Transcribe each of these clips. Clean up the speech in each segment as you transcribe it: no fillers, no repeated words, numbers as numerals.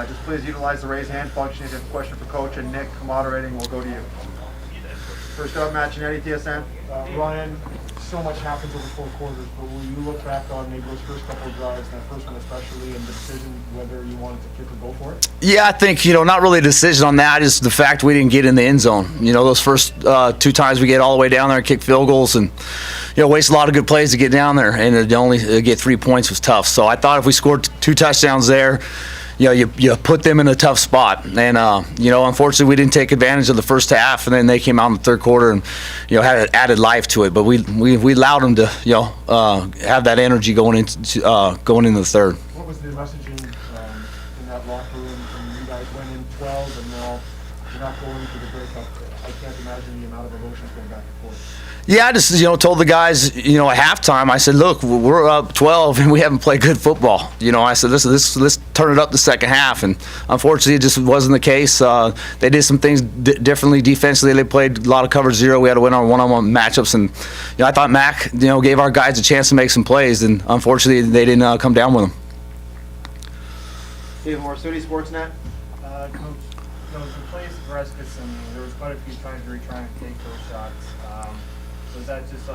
Just please utilize the raise hand function if you have a question for Coach, and Nick, moderating, will go to you. First up, Matt Giannetti, TSN. Ryan, so much happens over 4 quarters, but when you look back on maybe those first couple of drives, that first one especially, and the decision whether you wanted to kick or go for it? Yeah, I think, not really a decision on that, just the fact we didn't get in the end zone. Those first 2 times we get all the way down there and kick field goals and, waste a lot of good plays to get down there, and to only get 3 points was tough. So I thought if we scored 2 touchdowns there, you put them in a tough spot. And, unfortunately we didn't take advantage of the first half, and then they came out in the third quarter and, had added life to it. But we allowed them to, have that energy going into the third. What was the messaging in that locker room when you guys went in 12 and now you're not going to the breakup? I can't imagine the amount of emotions going back and forth. Yeah, I just, told the guys, at halftime, I said, look, we're up 12 and we haven't played good football. I said, let's turn it up the second half. And unfortunately, it just wasn't the case. They did some things differently defensively. They played a lot of cover zero. We had to win our one-on-one matchups. And, I thought Mac, gave our guys a chance to make some plays. And unfortunately, they didn't come down with them. Stephen Morsuti, Sportsnet. Coach, the plays for Argos, there was quite a few times where you were trying to take those shots. Was that just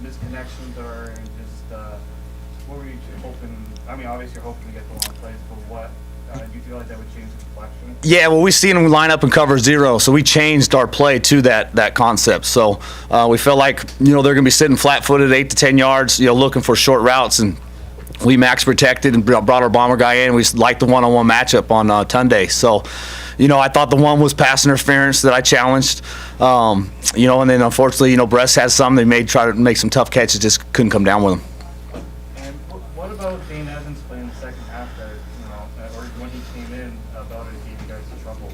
misconnections, or just what were you hoping? I mean, obviously you're hoping to get the long plays, but what do you feel like that would change the deflection? Yeah, well, we seen them line up and cover zero, so we changed our play to that concept. So we felt like they're going to be sitting flat-footed 8 to 10 yards, looking for short routes, and we max protected and brought our bomber guy in. We liked the one-on-one matchup on Tunday. So, I thought the one was pass interference that I challenged. And then unfortunately, Bress has some. They try to make some tough catches, just couldn't come down with them. And what about Dane Evans playing the second half that, or when he came in, about it gave you guys trouble?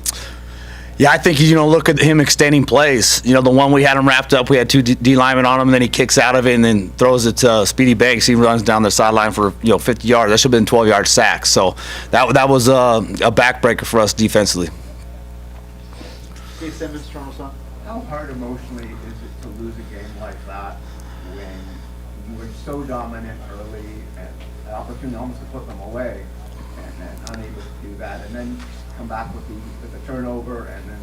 Yeah, I think, look at him extending plays. The one we had him wrapped up, we had 2 D linemen on him, and then he kicks out of it and then throws it to Speedy Banks. He runs down the sideline for, 50 yards. That should have been 12-yard sack. So that was a backbreaker for us defensively. Steve Simmons, Toronto Sun. How hard emotionally is it to lose a game like that when you were so dominant early and an opportunity almost to put them away, and then unable to do that, and then come back with the turnover, and then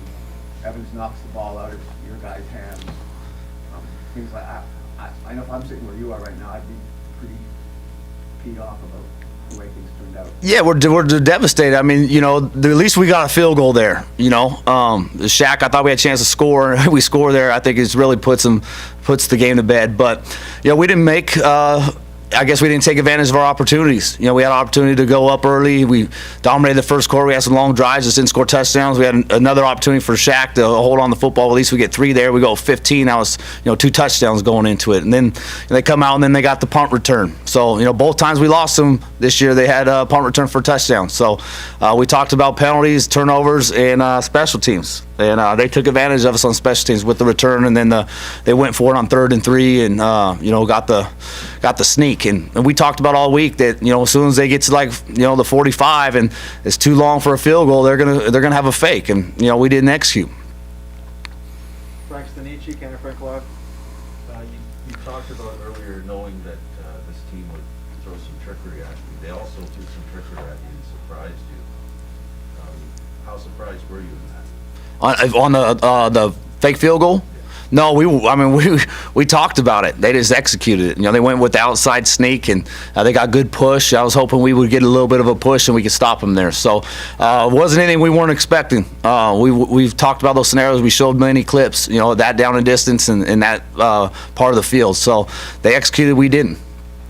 Evans knocks the ball out of your guys' hands? Things like that. I know if I'm sitting where you are right now, I'd be pretty peed off about the way things turned out. Yeah, we're devastated. I mean, at least we got a field goal there. Shaq, I thought we had a chance to score. We score there. I think it really puts the game to bed. But we didn't make. I guess we didn't take advantage of our opportunities. We had an opportunity to go up early. We dominated the first quarter. We had some long drives, just didn't score touchdowns. We had another opportunity for Shaq to hold on the football. At least we get 3 there. We go 15. That was 2 touchdowns going into it. And then they come out and then they got the punt return. So both times we lost them this year, they had a punt return for a touchdown. So we talked about penalties, turnovers, and special teams. And they took advantage of us on special teams with the return, and then they went for it on 3rd and 3, and got the sneak. And we talked about all week that as soon as they get to the 45 and it's too long for a field goal, they're gonna have a fake, and we didn't execute. Frank Stanici, Canada Frank Live. You talked about earlier knowing that this team would throw some trickery at you. They also threw some trickery at you and surprised you. How surprised were you in that? On the fake field goal? No, we talked about it. They just executed it. They went with the outside sneak, and they got good push. I was hoping we would get a little bit of a push and we could stop them there. So it wasn't anything we weren't expecting. We've talked about those scenarios. We showed many clips, that down and distance and that part of the field. So they executed, we didn't.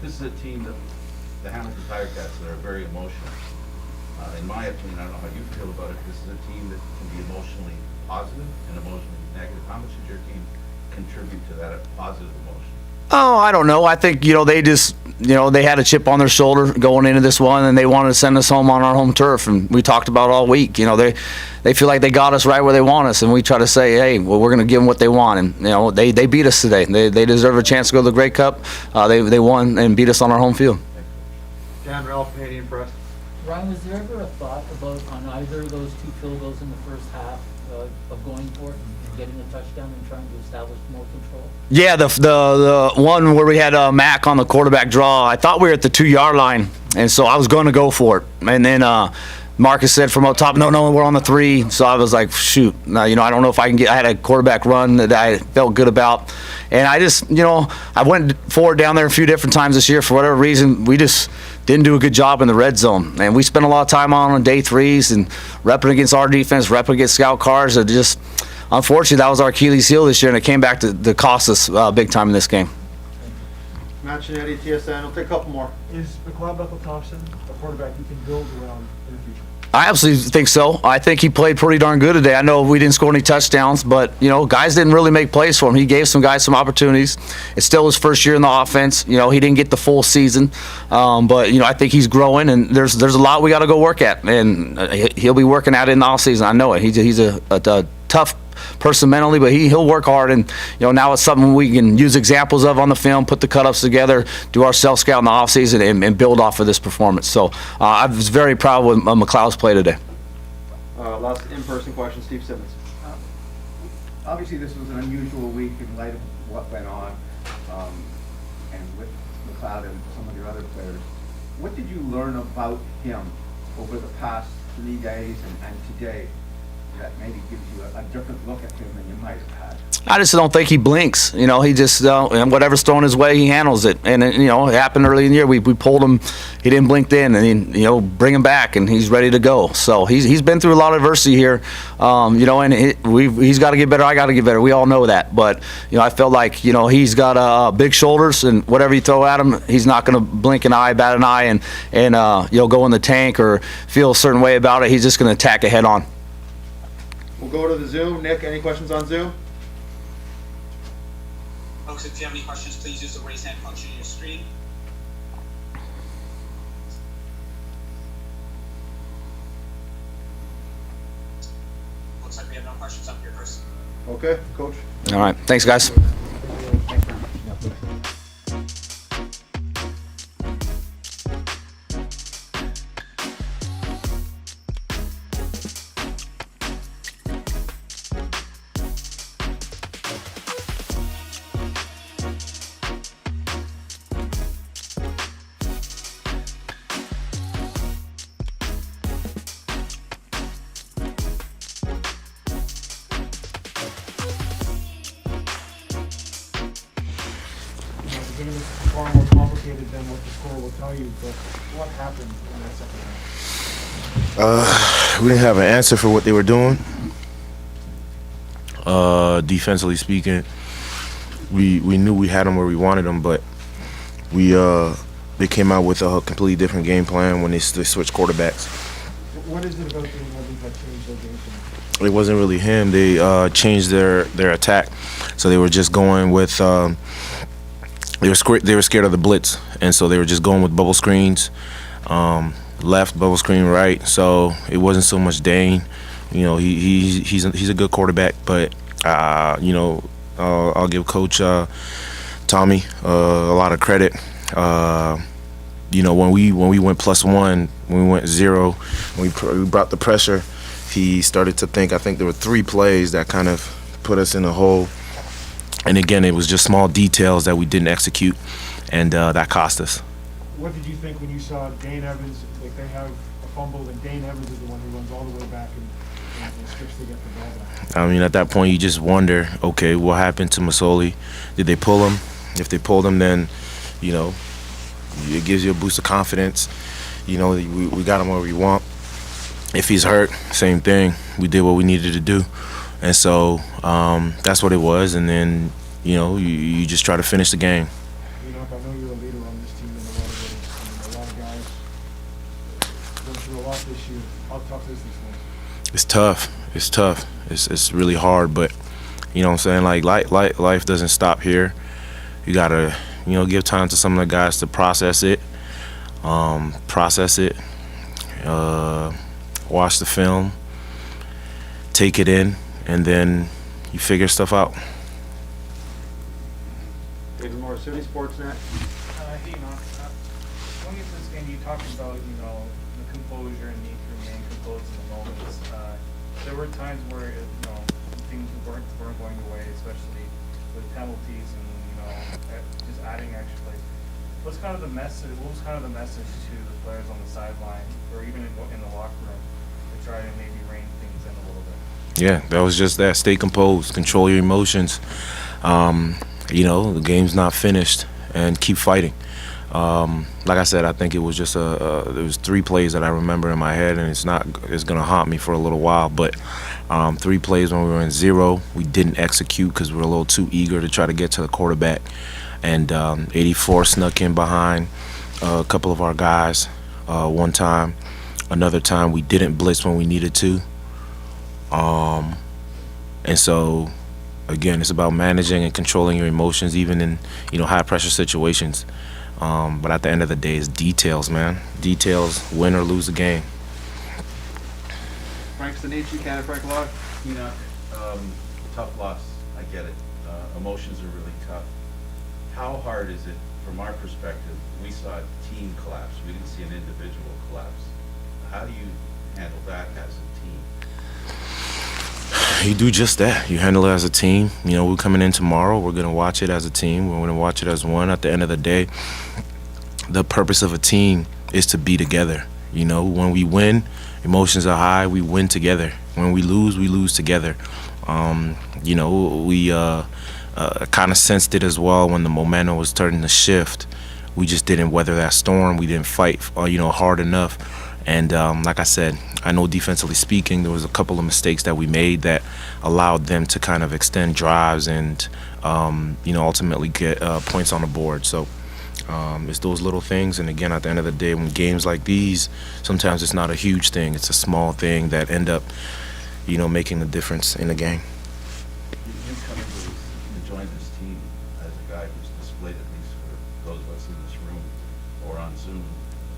This is a team that the Hamilton Tiger Cats that are very emotional. In my opinion, I don't know how you feel about it. This is a team that can be emotionally positive and emotionally negative. How much did your team contribute to that positive emotion? Oh, I don't know. I think, they just, they had a chip on their shoulder going into this one, and they wanted to send us home on our home turf. And we talked about it all week. They feel like they got us right where they want us, and we try to say, hey, well, we're going to give them what they want. And, they beat us today. They deserve a chance to go to the Grey Cup. They won and beat us on our home field. Dan Ralph, Canadian Press. Ryan, was there ever a thought about on either of those 2 field goals in the first half of going for it and getting a touchdown and trying to establish more control? Yeah, the one where we had Mac on the quarterback draw, I thought we were at the 2-yard line, and so I was going to go for it. And then Marcus said from up top, no, we're on the 3. So I was like, shoot, no, I don't know if I can get. I had a quarterback run that I felt good about, and I just, I went forward down there a few different times this year for whatever reason. We just didn't do a good job in the red zone, and we spent a lot of time on day 3s and repping against our defense, repping against scout cars. It just, unfortunately, that was our Achilles heel this year, and it came back to cost us big time in this game. Matt Chinetti, TSN. We'll take a couple more. Is McLeod-Bethel-Thompson a quarterback you can build around in the future? I absolutely think so. I think he played pretty darn good today. I know we didn't score any touchdowns, but, guys didn't really make plays for him. He gave some guys some opportunities. It's still his first year in the offense. He didn't get the full season. But, I think he's growing, and there's a lot we got to go work at. And he'll be working at it in the offseason. I know it. He's a tough person mentally, but he'll work hard, and now it's something we can use examples of on the film, put the cut-ups together, do our self-scout in the offseason, and build off of this performance. So I was very proud with McLeod's play today. Last in-person question, Steve Simmons. Obviously, this was an unusual week in light of what went on, and with McLeod and some of your other players. What did you learn about him over the past 3 days and today that maybe gives you a different look at him than you might have had? I just don't think he blinks. He just and whatever's thrown his way, he handles it. And it happened early in the year. We pulled him. He didn't blink then, and then, bring him back, and he's ready to go. So he's been through a lot of adversity here. And he's got to get better. I got to get better. We all know that. But I felt like he's got big shoulders, and whatever you throw at him, he's not going to blink an eye, bat an eye, and go in the tank or feel a certain way about it. He's just going to attack it head on. We'll go to the Zoom. Nick, any questions on Zoom? Folks, if you have any questions, please use the raise hand function on your screen. Looks like we have no questions up here, Chris. Okay, Coach. All right. Thanks, guys. The game is far more complicated than what the score will tell you, but what happened in that second half? We didn't have an answer for what they were doing. Defensively speaking, we knew we had them where we wanted them, but they came out with a completely different game plan when they switched quarterbacks. What is it about the 11 that changed their game plan? It wasn't really him. They changed their attack, so they were just going with. They were scared of the blitz, and so they were just going with bubble screens, left bubble screen, right. So it wasn't so much Dane. He's a good quarterback, but I'll give Coach Tommy a lot of credit. When we went +1, when we went 0, when we brought the pressure, he started to think. I think there were 3 plays that kind of put us in a hole. And again, it was just small details that we didn't execute, and that cost us. What did you think when you saw Dane Evans, like they have a fumble, and Dane Evans is the one who runs all the way back and strips to get the ball back? I mean, at that point, you just wonder, okay, what happened to Masoli? Did they pull him? If they pulled him, then, it gives you a boost of confidence. We got him where we want. If he's hurt, same thing. We did what we needed to do. And so that's what it was. And then, you just try to finish the game. I know you're a leader on this team in a lot of ways. A lot of guys went through a lot this year. How tough is this one? It's tough. It's tough. It's really hard. But, you know what I'm saying? Like life doesn't stop here. You got to, give time to some of the guys to process it, watch the film, take it in, and then you figure stuff out. David Moore, City Sportsnet. Going into this game, you talked about, the composure and need to remain composed in the moments. There were times where, things weren't going your way, especially with penalties and, just adding extra plays. What was kind of the message to the players on the sideline, or even in the locker room, to try to maybe rein things in a little bit? Yeah, that was just that. Stay composed, control your emotions. The game's not finished, and keep fighting. Like I said, I think it was just there was 3 plays that I remember in my head, and it's gonna haunt me for a little while. But 3 plays when we were in 0, we didn't execute because we were a little too eager to try to get to the quarterback. And 84 snuck in behind a couple of our guys one time. Another time we didn't blitz when we needed to. And so, again, it's about managing and controlling your emotions, even in high pressure situations. But at the end of the day, it's details, man. Details, win or lose the game. Frank Stanici, Canada Frank Lodge. Tough loss, I get it. Emotions are really tough. How hard is it, from our perspective, we saw a team collapse, we didn't see an individual collapse. How do you handle that as a team? You do just that. You handle it as a team. We're coming in tomorrow. We're going to watch it as a team. We're going to watch it as one. At the end of the day, the purpose of a team is to be together. When we win, emotions are high. We win together. When we lose together. We kind of sensed it as well when the momentum was starting to shift. We just didn't weather that storm. We didn't fight, hard enough. And like I said, I know defensively speaking, there was a couple of mistakes that we made that allowed them to kind of extend drives and, ultimately get points on the board. So it's those little things. And again, at the end of the day, when games like these, sometimes it's not a huge thing. It's a small thing that end up, making the difference in the game. You come to join this team as a guy who's displayed, at least for those of us in this room or on Zoom,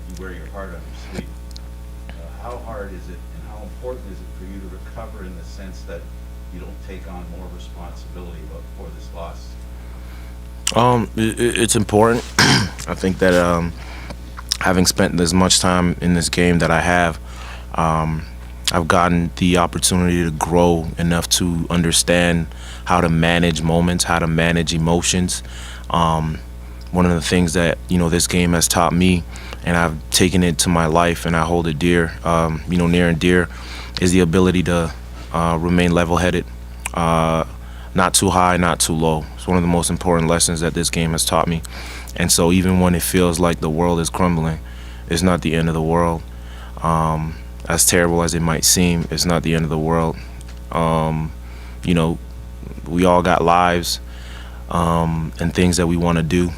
you wear your heart on your sleeve. How hard is it and how important is it for you to recover in the sense that you don't take on more responsibility for this loss? It's important. I think that having spent as much time in this game that I have, I've gotten the opportunity to grow enough to understand how to manage moments, how to manage emotions. One of the things that this game has taught me, and I've taken it to my life and I hold it dear, near and dear, is the ability to remain level-headed, not too high, not too low. It's one of the most important lessons that this game has taught me. And so even when it feels like the world is crumbling, it's not the end of the world. As terrible as it might seem, it's not the end of the world. We all got lives and things that we want to do.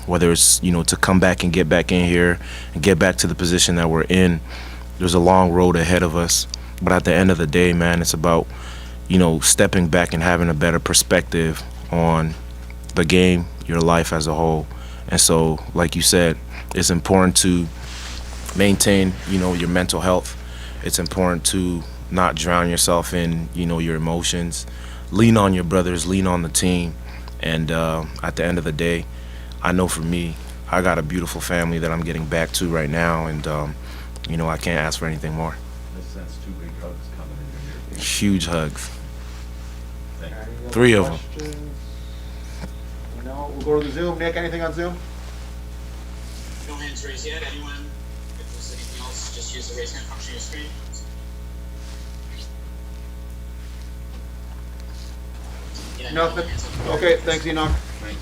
Whether it's, to come back and get back in here and get back to the position that we're in, there's a long road ahead of us. But at the end of the day, man, it's about, stepping back and having a better perspective on the game, your life as a whole. And so, like you said, it's important to maintain, your mental health. It's important to not drown yourself in, your emotions. Lean on your brothers, lean on the team. And at the end of the day, I know for me, I got a beautiful family that I'm getting back to right now, and I can't ask for anything more. In this sense, 2 big hugs coming in your Huge hugs. Thank you. 3 of them. Questions? No, we'll go to the Zoom. Nick, anything on Zoom? No hands raised yet. Anyone? If there's anything else, just use the raise hand function on your screen. Yeah, no Nothing. hands up. Okay, thanks, Enoch. Thank you.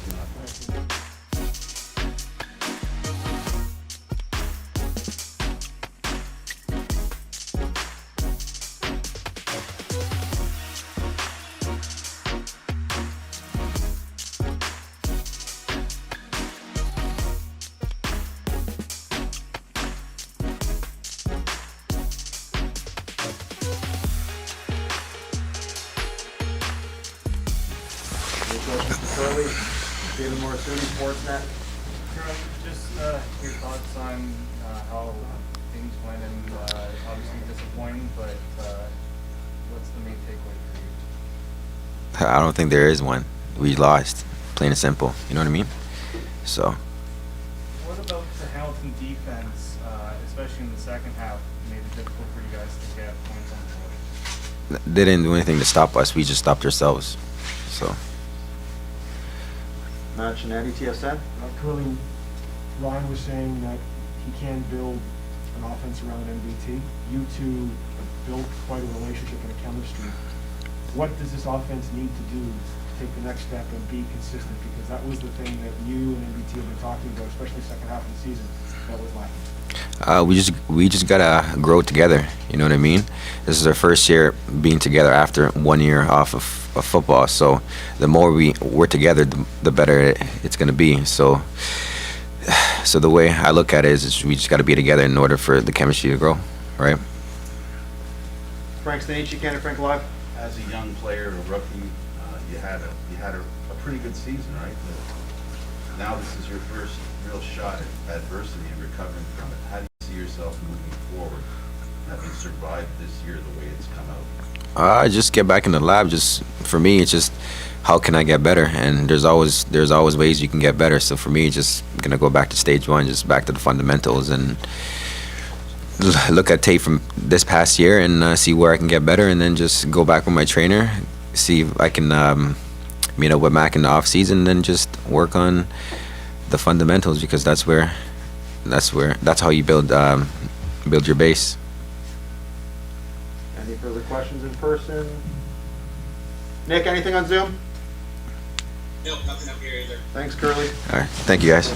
Any questions for Curly? David Morassutti, Sportsnet. Just your thoughts on how things went, and obviously disappointing, but what's the main takeaway for you? I don't think there is one. We lost, plain and simple. You know what I mean? So. What about the Hamilton defense, especially in the second half, made it difficult for you guys to get points on the board? They didn't do anything to stop us. We just stopped ourselves. So. Matt Shinetti, TSN. Curling, Ryan was saying that he can build an offense around an MVT. You two have built quite a relationship and a chemistry. What does this offense need to do to take the next step and be consistent? Because that was the thing that you and MVT have been talking about, especially second half of the season, that was lacking. We just gotta grow together. You know what I mean? This is our first year being together after 1 year off of football. So the more we're together, the better it's gonna be. So the way I look at it is we just gotta be together in order for the chemistry to grow, right? Frank Stanici, Canada Frank Live. As a young player, a rookie, you had a pretty good season, right? Now this is your first real shot at adversity and recovering from it. How do you see yourself moving forward, having survived this year the way it's come out? I just get back in the lab. Just for me, it's just how can I get better? And there's always ways you can get better. So for me, just gonna go back to stage one, just back to the fundamentals, and look at tape from this past year and see where I can get better, and then just go back with my trainer, see if I can meet up with Mac in the off season, and then just work on the fundamentals, because that's how you build your base. Any further questions in person? Nick, anything on Zoom? Nope, nothing up here either. Thanks, Curly. All right, thank you guys.